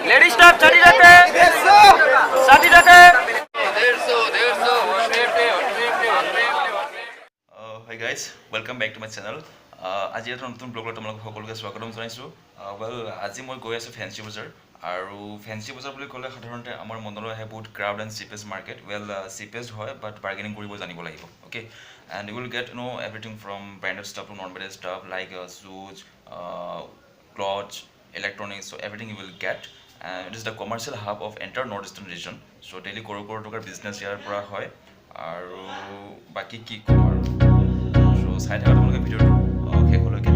Ladies staff चली जाते साथी जाते Hi guys, welcome back to my channel. আজি এটা নতুন ব্লগত তোমালোক সকলোকে স্বাগতম জনাইছোঁ। আজি মই গৈ আছোঁ ফেঞ্চি বজাৰ আৰু ফেঞ্চি বজাৰ বুলি ক'লে সাধাৰণতে আমাৰ মনলৈ আহে বহুত crowd and cheapest market. Cheapest হয় বাট বাৰ্গেনিং কৰিব জানিব লাগিব। Okay, and you will get everything from branded stuff to non branded stuff like shoes, clothes, electronics, so everything you will get. And it is the commercial hub of entire northeastern region. So daily crore tocar business ইয়াৰ পৰা হয় আৰু বাকি কি ক'ম আৰু so চাই থাকা তোমালোকে ভিডিঅ'টো শেষলৈকে।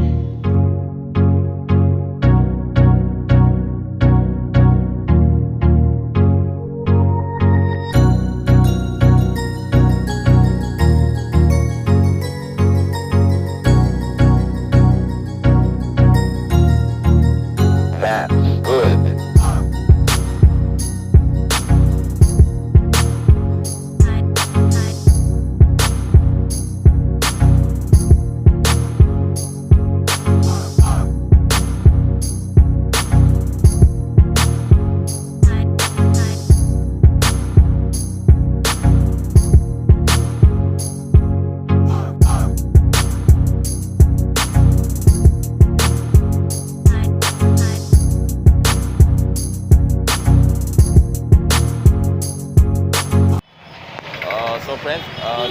So friends,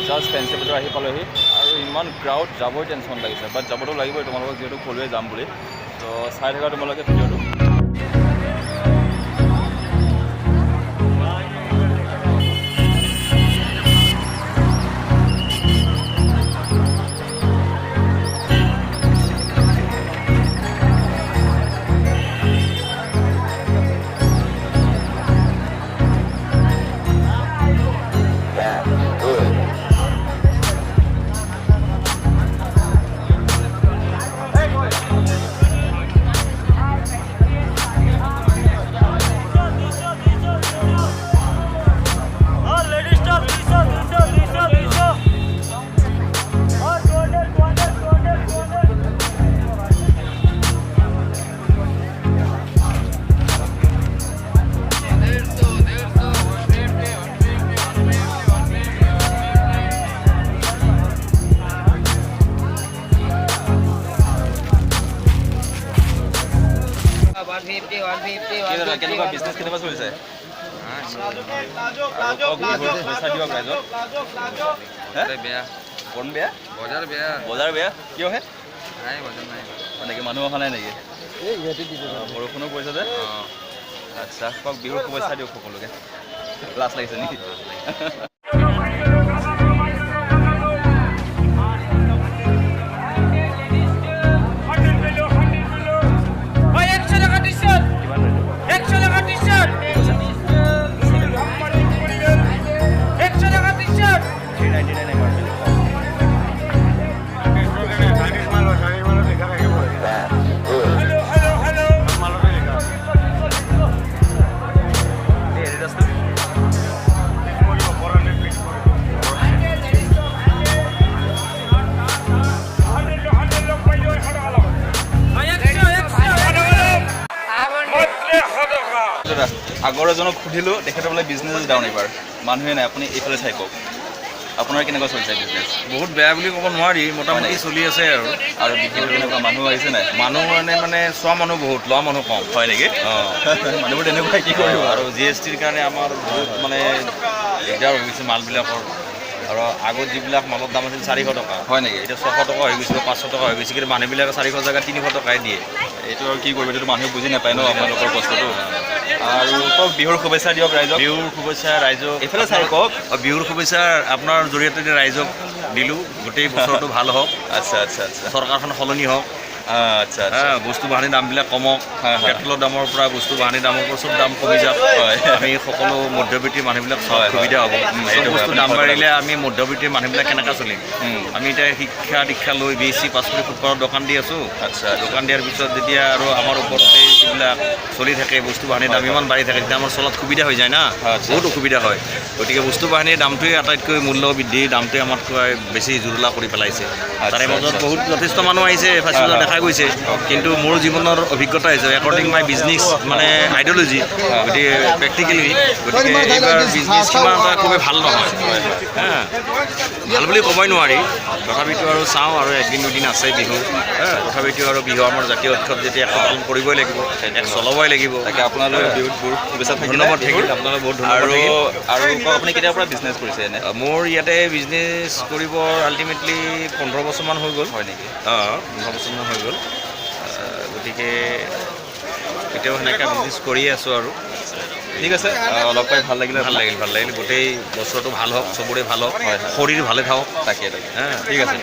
just ফেঞ্চি বজাৰ আহি পালোহি আৰু ইমান ক্ৰাউড যাবই টেনশ্যন লাগিছে বাট যাবতো লাগিবই তোমালোকক যিহেতু ক'লোৱে যাম বুলি। ত' চাই থাকা তোমালোকে ভিডিঅ'টো। কেনেকুৱা বিজনেছ কেনেকুৱা চলিছে? বজাৰ বেয়া কিয় হে? মানে কি মানুহ অহা নাই নেকি? বৰষুণো পৰিছে যে। আচ্ছা, কওক বিহুৰ শুভেচ্ছা দিয়ক সকলোকে। লাজ লাগিছে নেকি? আগৰ এজনক সুধিলোঁ, তেখেতে বোলে বিজনেছ ডাউন এইবাৰ, মানুহে নাই। আপুনি এইফালে চাই কওক, আপোনাৰ কেনেকুৱা চলিছে বিজনেছ? বহুত বেয়া বুলি ক'ব নোৱাৰি, মোটামুটি চলি আছে আৰু বিশেষ তেনেকুৱা মানুহ আহিছে নাই? মানুহ মানে চোৱা মানুহ বহুত, লোৱা মানুহ কম। হয় নেকি? মানুহবোৰ তেনেকুৱাই কি কৰিব আৰু GSTৰ কাৰণে আমাৰ বহুত মানে দিগদাৰ হৈ গৈছে মালবিলাকৰ। আৰু আগত যিবিলাক মালৰ দাম আছিল 400 টকা, হয় নেকি? এতিয়া 600 টকা হৈ গৈছে, 500 টকা হৈ গৈছে। কিন্তু মানুহবিলাকে 400 জেগাত 300 টকাই দিয়ে। এইটো আৰু কি কৰিব, এইটো মানুহে বুজি নাপায় ন আপোনালোকৰ বস্তুটো। আৰু কওক বিহুৰ শুভেচ্ছা দিয়ক ৰাইজক। বিহুৰ শুভেচ্ছা ৰাইজক। এইফালে চাই কওক। বিহুৰ শুভেচ্ছা আপোনাৰ জৰিয়তে ৰাইজক দিলোঁ, গোটেই বছৰটো ভাল হওক। আচ্ছা আচ্ছা আচ্ছা, চৰকাৰখন সলনি হওক। আচ্ছা আচ্ছা, বস্তু বাহানিৰ দামবিলাক কমক, পেট্ৰলৰ দামৰ পৰা বস্তু বাহানিৰ দামৰ পৰা চব দাম কমি যাওক। আমি সকলো মধ্যবিত্তীৰ মানুহবিলাক চব সুবিধা হ'ব। সেইটো বস্তু দাম বাঢ়িলে আমি মধ্যবিত্তীৰ মানুহবিলাক কেনেকৈ চলিম? আমি এতিয়া শিক্ষা দীক্ষা লৈ BSc পাছ কৰি ফুটপাথত দোকান দি আছোঁ। আচ্ছা, দোকান দিয়াৰ পিছত যেতিয়া আৰু আমাৰ ওপৰতে যিবিলাক চলি থাকে, বস্তু বাহানিৰ দাম ইমান বাঢ়ি থাকে, তেতিয়া আমাৰ চলাত সুবিধা হৈ যায় না, বহুত অসুবিধা হয়। গতিকে বস্তু বাহানিৰ দামটোৱে আটাইতকৈ মূল্য বৃদ্ধি, দামটোৱে আমাতকৈ বেছি জুৰুলা কৰি পেলাইছে। তাৰে মাজত বহুত যথেষ্ট মানুহ আহিছে, ফাঁচি দেখাই পাই গৈছে কিন্তু মোৰ জীৱনৰ অভিজ্ঞতা হৈছে একৰ্ডিং মাই বিজনেছ মানে আইডিঅ'লজি গতিকে প্ৰেক্টিকেলি গতিকে এইবাৰ বিজনেছ সিমান এটা খুবেই ভাল নহয় ভাল বুলি ক'বই নোৱাৰি তথাপিতো আৰু চাওঁ আৰু একদিন দুদিন আছে বিহু তথাপিতো আৰু বিহু আমাৰ জাতীয় উৎসৱ যেতিয়া এক পালন কৰিবই লাগিব এক চলাবই লাগিব তাকে আপোনালোক বিহুত বহুত শুভেচ্ছা ধন্যবাদ থাকিল আপোনালোক বহুত ধন্যবাদ থাকিল আৰু আপুনি কেতিয়াৰ পৰা বিজনেছ কৰিছে এনে মোৰ ইয়াতে বিজনেছ কৰিব আল্টিমেটলি 15 বছৰমান হৈ গ'ল হয় নেকি 15 বছৰমান হৈ গ'ল গতিকে এতিয়াও সেনেকৈ বিজনেছ কৰিয়ে আছোঁ আৰু ঠিক আছে লগ পাই ভাল লাগিল গোটেই বছৰটো ভাল হওক চবৰে ভাল হওক শৰীৰ ভালে থাকক তাকে ঠিক আছে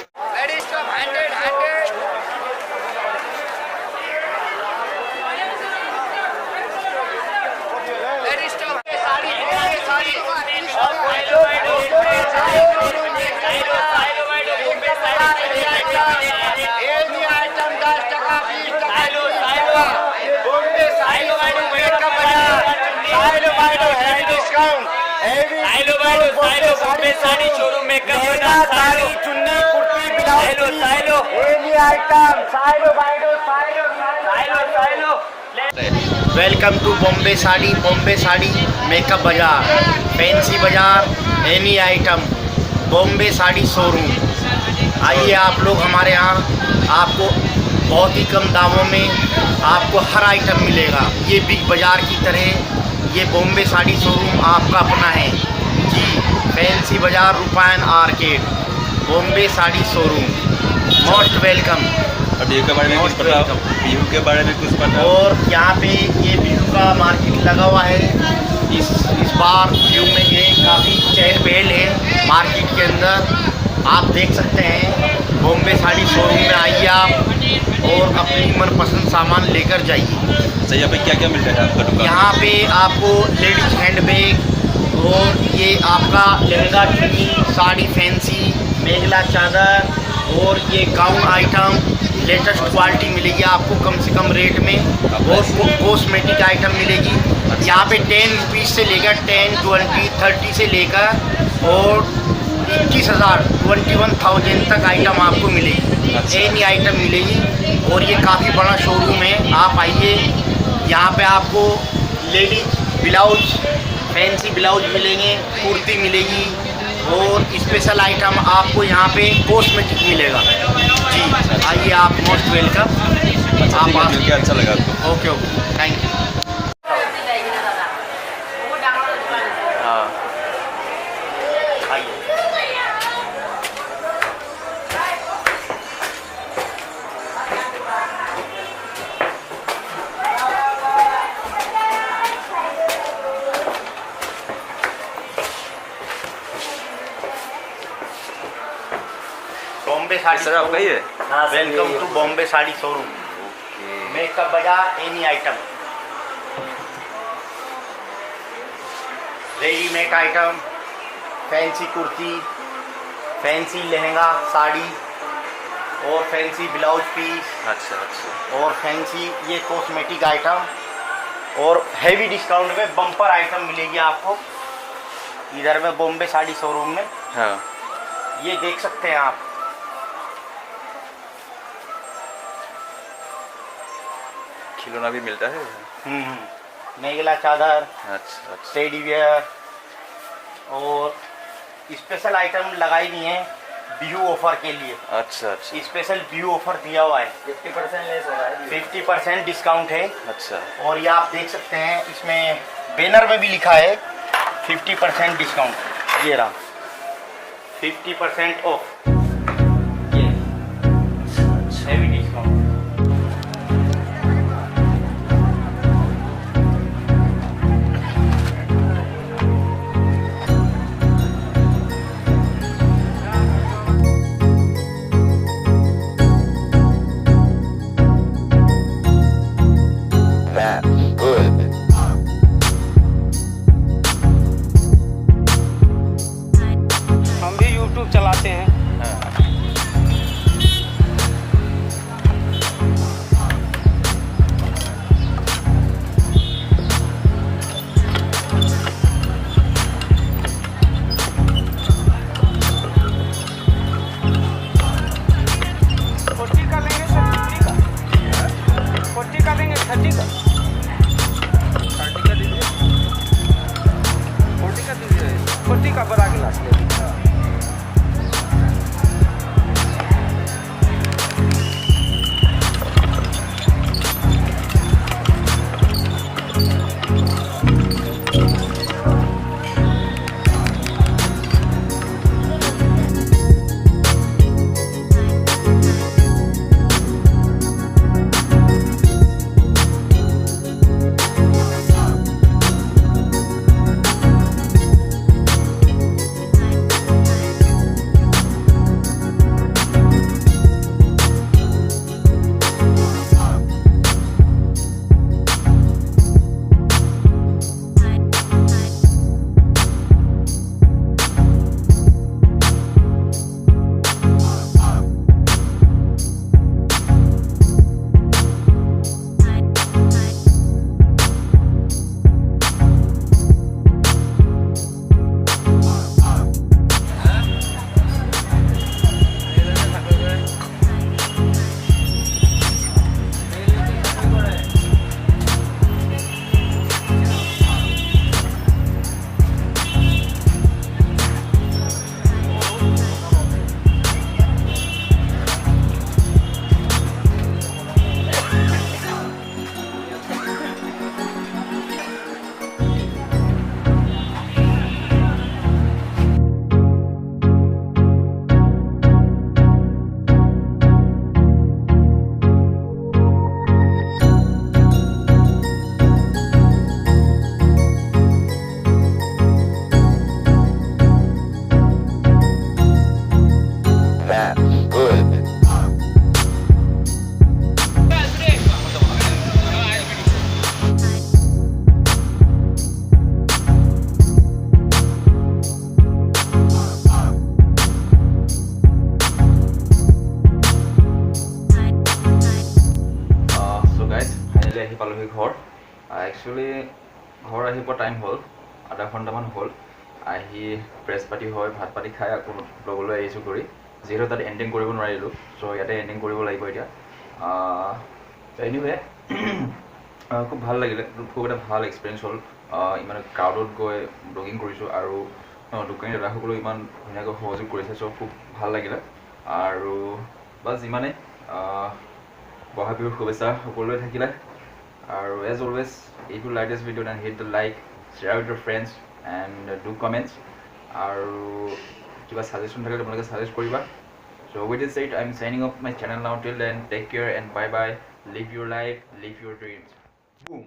welcome to Bombay sari makeup Bazaar Fancy Bazaar any item Bombay sari showroom आइए आप लोग हमारे यहाँ आपको बहुत ही कम दामों में आपको हर आइटम मिलेगा ये बिग बाजार की तरह ये बॉम्बे साड़ी शोरूम आपका अपना है जी Fancy Bazar Rupayan Arcade Bombay sari Showroom most welcome Bihu के बारे में कुछ पता और यहाँ पे ये बिहू का मार्केट लगा हुआ है इस बार बिहू में ये काफ़ी चहल पहल है मार्केट के अंदर आप देख सकते हैं बॉम्बे साड़ी शोरूम में आइए आप और अपनी मनपसंद सामान लेकर जाइए अच्छा यहाँ पे क्या क्या मिलता है आपका दुकान यहाँ पे आपको लेडीज हैंडबैग और ये आपका लहंगा चुन्नी साड़ी फैंसी मेघला चादर और ये गाउन आइटम लेटेस्ट क्वालिटी मिलेगी आपको कम से कम रेट में और कॉस्मेटिक आइटम मिलेगी यहाँ पे 10 रुपीज़ से लेकर 10, 20, 30 से लेकर और 21,000 21,000 तक आइटम आपको मिलेगी एनी आइटम मिलेगी और ये काफ़ी बड़ा शोरूम है आप आइए यहाँ पे आपको लेडीज ब्लाउज फैंसी ब्लाउज मिलेंगे कुर्ती मिलेगी और स्पेशल आइटम आपको यहाँ पे कॉस्मेटिक मिलेगा जी आइए आप मोस्ट वेलकम आप अच्छा लगा आपको okay thank you Bombay Saree sir आपका ही है welcome to Bombay sari Showroom makeup बाजार any item readymade item fancy kurti fancy lehenga sari और फैंसी ब्लाउज पीस अच्छा और फैंसी ये कॉस्मेटिक आइटम और हैवी डिस्काउंट में बम्पर आइटम मिलेगी आपको इधर में बॉम्बे साड़ी शोरूम में हाँ ये देख सकते हैं आप खिलौना भी मिलता है मेघला चादर अच्छा टेडी वियर और स्पेशल आइटम लगाई दी हैं बिहू ऑफर के लिए अच्छा स्पेशल बिहू ऑफर दिया हुआ है 50% लेस हो रहा है 50% डिस्काउंट है अच्छा और ये आप देख सकते हैं इसमें बैनर में भी लिखा है 50% डिस्काउंट ये रहा 50% ऑफ ये हैवी डिस्काउंट हम भी YouTube चलाते हैं rap. Good. So guys, finally আহি পালোহি ঘৰ। একচুৱেলি ঘৰ আহি পোৱা টাইম হ'ল, আধা ঘণ্টামান হ'ল। আহি প্ৰেছ পাতি হয়, ভাত পাতি খাই আকৌ ব্লগলৈ আহিছোঁ কৰি, যিহেতু তাত এণ্ডিং কৰিব নোৱাৰিলোঁ, চ' ইয়াতে এণ্ডিং কৰিব লাগিব এতিয়া। এনিৱে খুব ভাল লাগিলে, খুব এটা ভাল এক্সপিৰিয়েঞ্চ হ'ল। ইমান ক্ৰাউডত গৈ ব্লগিং কৰিছোঁ আৰু দোকানী দাদাসকলেও ইমান ধুনীয়াকৈ সহযোগ কৰিছে, চ' খুব ভাল লাগিলে। আৰু বাছ ইমানেই। বহাগ বিহুৰ শুভেচ্ছা সকলোৱে থাকিলে। আৰু as always, if you like this video' then hit the like, share with your friends and do comments. আৰু কিবা ছাজেশ্যন থাকিলে তোমালোকে ছাজেষ্ট কৰিবা। So' with this said, I am signing off my channel now. Till then, take care and bye bye. Live your life, live your dreams. Broom.